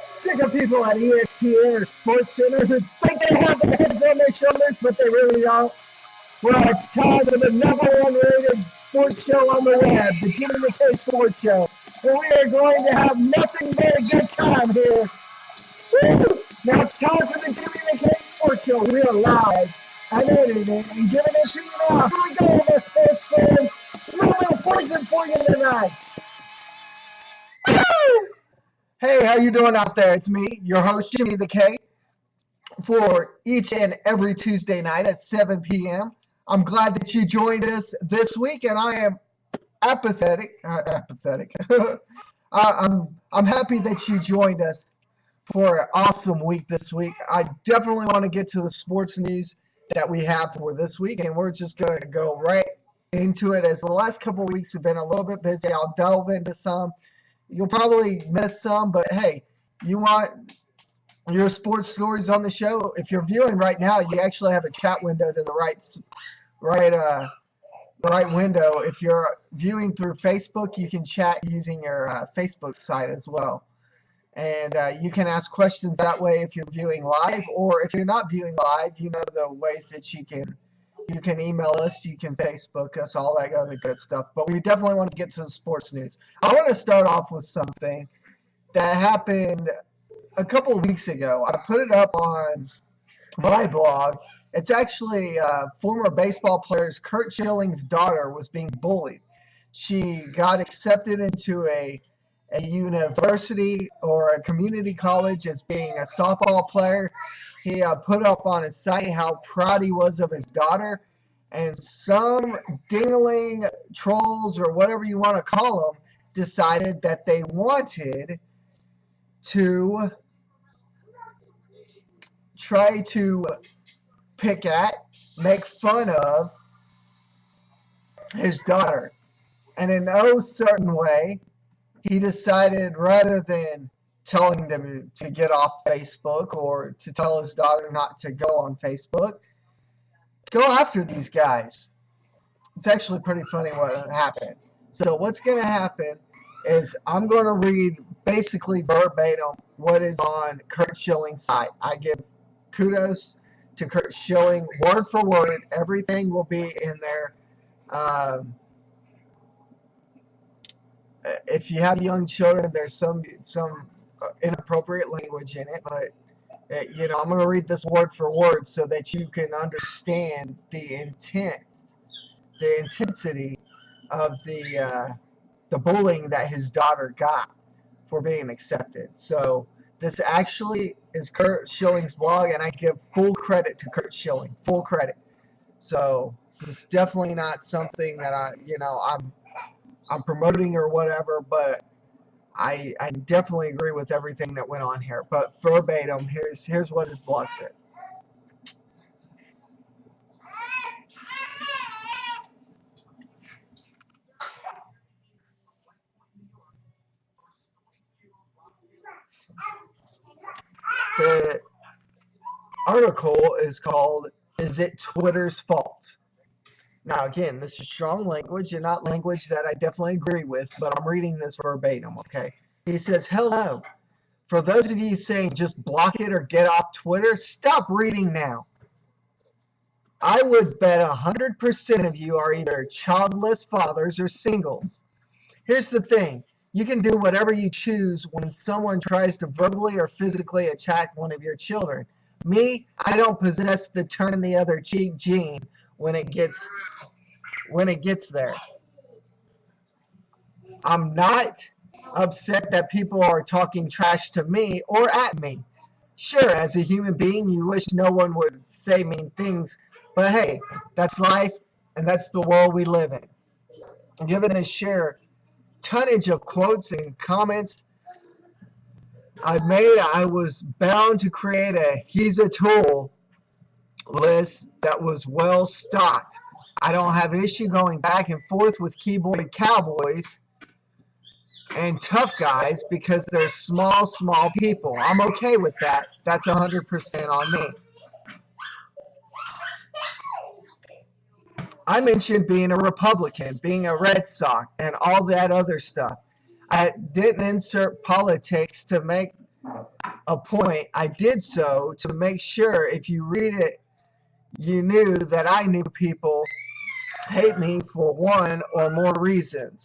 Sick of people at ESPN or Sports Center who think they have their heads on their shoulders, but they really don't. Well, it's time for the number one rated sports show on the web, the Jimmy McKay Sports Show. And we are going to have nothing but a good time here. Woo! Now it's time for the Jimmy McKay Sports Show. We are live and editing and giving it to you now. Here we go, my sports fans. A little bit of poison for you tonight. Woo! Hey, how you doing out there? It's me, your host, Jimmy McKay, for each and every Tuesday night at 7 p.m. I'm glad that you joined us this week, and I am apathetic. I'm happy that you joined us for an awesome week this week. I definitely want to get to the sports news that we have for this week, and we're just going to go right into it. As the last couple of weeks have been a little bit busy, I'll delve into some. You'll probably miss some, but hey, you want your sports stories on the show? If you're viewing right now, you actually have a chat window to the right window. If you're viewing through Facebook, you can chat using your Facebook site as well. And you can ask questions that way if you're viewing live, or if you're not viewing live, you know the ways that you can email us, you can Facebook us, all that other good stuff. But we definitely want to get to the sports news. I want to start off with something that happened a couple of weeks ago. I put it up on my blog. It's actually former baseball players Curt Schilling's daughter was being bullied. She got accepted into a university or a community college as being a softball player. He put up on his site how proud he was of his daughter, and some dingling trolls, or whatever you want to call them, decided that they wanted to try to pick at, make fun of his daughter. And in no certain way, he decided, rather than telling them to get off Facebook or to tell his daughter not to go on Facebook, go after these guys. It's actually pretty funny what happened. So what's going to happen is I'm going to read basically verbatim what is on Curt Schilling's site. I give kudos to Curt Schilling, word for word. Everything will be in there. If you have young children, there's some inappropriate language in it, but I'm going to read this word for word so that you can understand the intensity of the bullying that his daughter got for being accepted. So this actually is Curt Schilling's blog, and I give full credit to Curt Schilling, full credit. So it's definitely not something that I'm promoting or whatever, but I definitely agree with everything that went on here. But verbatim, here's what his blog said. The article is called, "Is It Twitter's Fault?" Now, again, this is strong language and not language that I definitely agree with, but I'm reading this verbatim, okay? He says, "Hello. For those of you saying just block it or get off Twitter, stop reading now. I would bet 100% of you are either childless fathers or singles. Here's the thing. You can do whatever you choose when someone tries to verbally or physically attack one of your children. Me, I don't possess the turn the other cheek gene when it gets there. I'm not upset that people are talking trash to me or at me. Sure, as a human being, you wish no one would say mean things, but hey, that's life, and that's the world we live in." Given this sheer tonnage of quotes and comments I was bound to create a "he's a tool" list that was well stocked. I don't have issue going back and forth with keyboard cowboys and tough guys because they're small people. I'm okay with that. That's 100% on me. I mentioned being a Republican, being a Red Sox, and all that other stuff. I didn't insert politics to make a point, I did so to make sure if you read it, you knew that I knew people hate me for one or more reasons.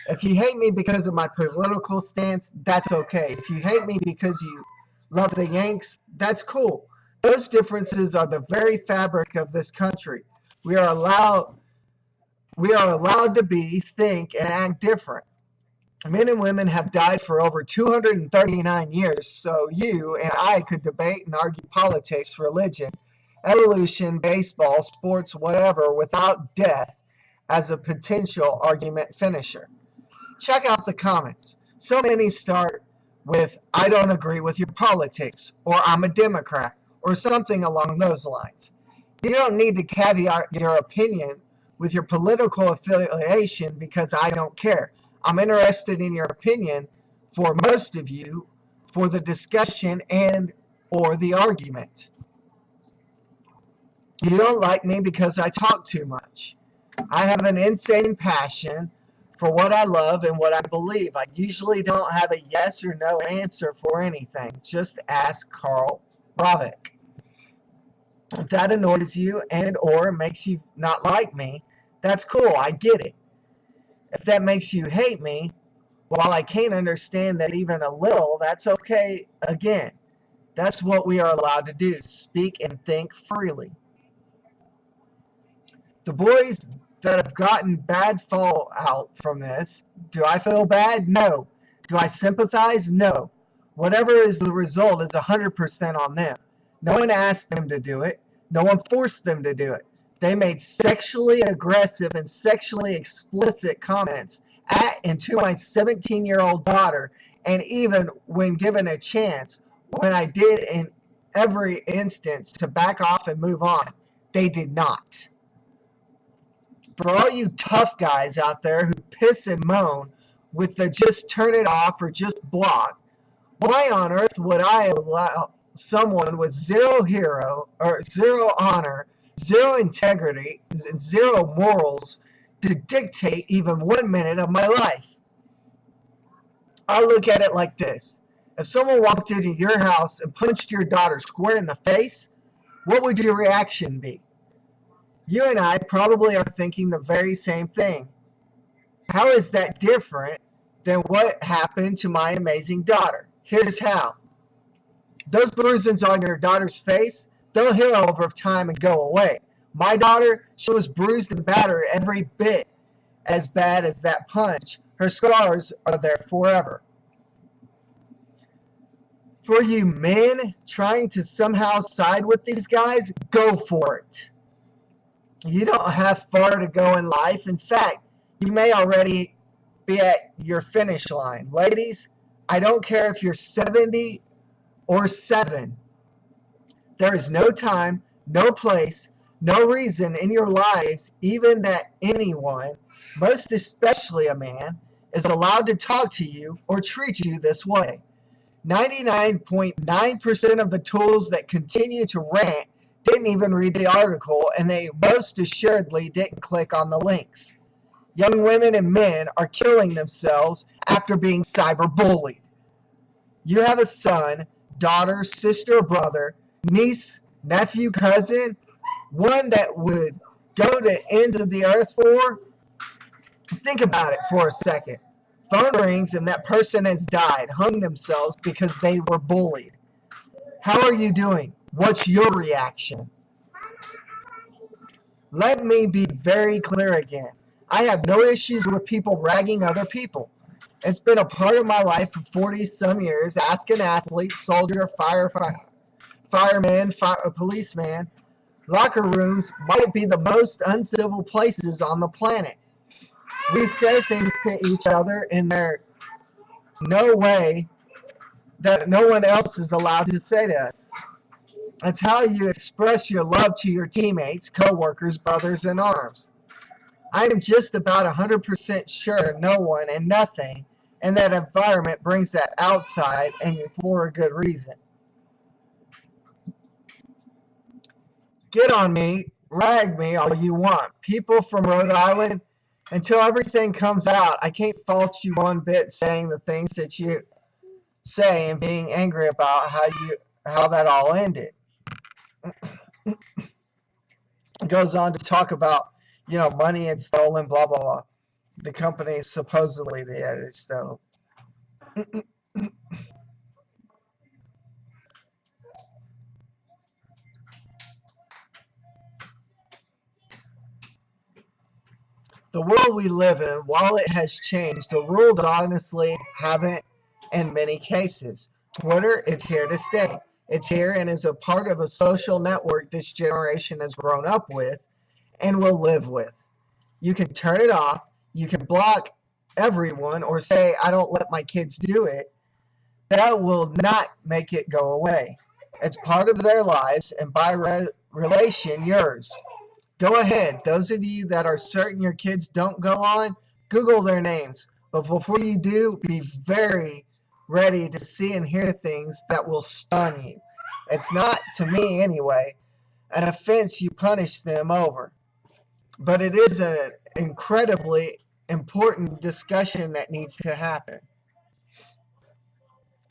If you hate me because of my political stance, that's okay. If you hate me because you love the Yanks, that's cool. Those differences are the very fabric of this country. We are allowed we are allowed to be, think, and act different. Men and women have died for over 239 years, so you and I could debate and argue politics, religion, evolution, baseball, sports, whatever, without death as a potential argument finisher. Check out the comments. So many start with, I don't agree with your politics, or I'm a Democrat, or something along those lines. You don't need to caveat your opinion with your political affiliation because I don't care. I'm interested in your opinion for most of you for the discussion and or the argument. You don't like me because I talk too much. I have an insane passion for what I love and what I believe. I usually don't have a yes or no answer for anything. Just ask Karl Ravech. If that annoys you and or makes you not like me, that's cool. I get it. If that makes you hate me, while I can't understand that even a little, that's okay. Again, that's what we are allowed to do. Speak and think freely. The boys that have gotten bad fallout from this, do I feel bad? No. Do I sympathize? No. Whatever is the result is 100% on them. No one asked them to do it. No one forced them to do it. They made sexually aggressive and sexually explicit comments at and to my 17-year-old daughter, and even when given a chance, when I did in every instance to back off and move on, they did not. For all you tough guys out there who piss and moan with the just turn it off or just block, why on earth would I allow someone with zero hero or zero honor, zero integrity, and zero morals to dictate even 1 minute of my life? I look at it like this. If someone walked into your house and punched your daughter square in the face, what would your reaction be? You and I probably are thinking the very same thing. How is that different than what happened to my amazing daughter? Here's how. Those bruises on your daughter's face, they'll heal over time and go away. My daughter, she was bruised and battered every bit as bad as that punch. Her scars are there forever. For you men trying to somehow side with these guys, go for it. You don't have far to go in life. In fact, you may already be at your finish line. Ladies, I don't care if you're 70 or 7. There is no time, no place, no reason in your lives, even that anyone, most especially a man, is allowed to talk to you or treat you this way. 99.9% of the tools that continue to rant didn't even read the article, and they most assuredly didn't click on the links. Young women and men are killing themselves after being cyberbullied. You have a son, daughter, sister, brother, niece, nephew, cousin, one that would go to ends of the earth for? Think about it for a second. Phone rings and that person has died, hung themselves because they were bullied. How are you doing? What's your reaction? Let me be very clear again. I have no issues with people ragging other people. It's been a part of my life for 40 some years. Ask an athlete, soldier, fireman, policeman. Locker rooms might be the most uncivil places on the planet. We say things to each other in their no way that no one else is allowed to say to us. It's how you express your love to your teammates, coworkers, brothers in arms. I am just about 100% sure no one and nothing in that environment brings that outside and for a good reason. Get on me, rag me all you want. People from Rhode Island, until everything comes out, I can't fault you one bit saying the things that you say and being angry about how that all ended. It goes on to talk about, money and stolen, blah blah blah. The company supposedly they had it stolen. The world we live in, while it has changed, the rules honestly haven't in many cases. Twitter, it's here to stay. It's here and is a part of a social network this generation has grown up with and will live with. You can turn it off, you can block everyone or say, I don't let my kids do it. That will not make it go away. It's part of their lives and by relation, yours. Go ahead. Those of you that are certain your kids don't go on, Google their names. But before you do, be very ready to see and hear things that will stun you. It's not, to me anyway, an offense you punish them over. But it is an incredibly important discussion that needs to happen.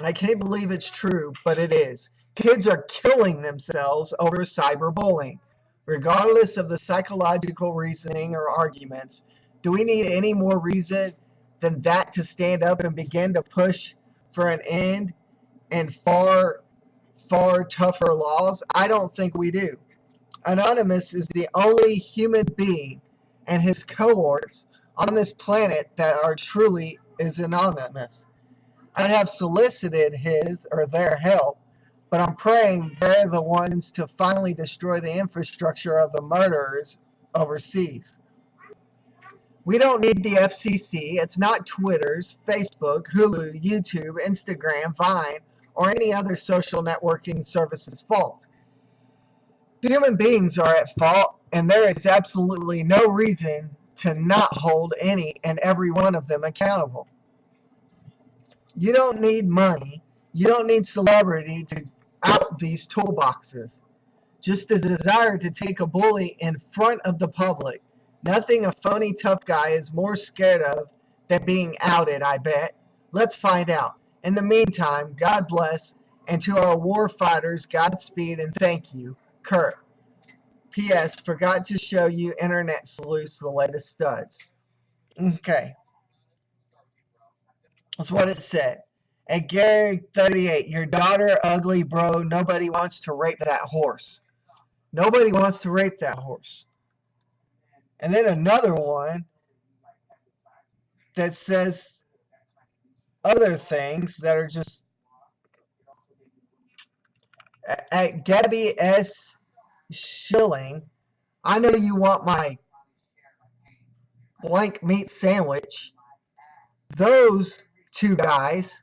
I can't believe it's true, but it is. Kids are killing themselves over cyberbullying. Regardless of the psychological reasoning or arguments, do we need any more reason than that to stand up and begin to push for an end and far, far tougher laws? I don't think we do. Anonymous is the only human being and his cohorts on this planet that are truly is anonymous. I'd have solicited his or their help, but I'm praying they're the ones to finally destroy the infrastructure of the murderers overseas. We don't need the FCC. It's not Twitter's, Facebook, Hulu, YouTube, Instagram, Vine, or any other social networking service's fault. Human beings are at fault, and there is absolutely no reason to not hold any and every one of them accountable. You don't need money. You don't need celebrity to out these toolboxes. Just a desire to take a bully in front of the public. Nothing a phony tough guy is more scared of than being outed, I bet. Let's find out. In the meantime, God bless, and to our war fighters, Godspeed and thank you, Kurt. P.S. Forgot to show you Internet Sleuths, the latest studs. Okay, that's what it said. And Gary 38, your daughter ugly, bro. Nobody wants to rape that horse. Nobody wants to rape that horse. And then another one that says other things that are just at Gabby S. Schilling. I know you want my blank meat sandwich. Those two guys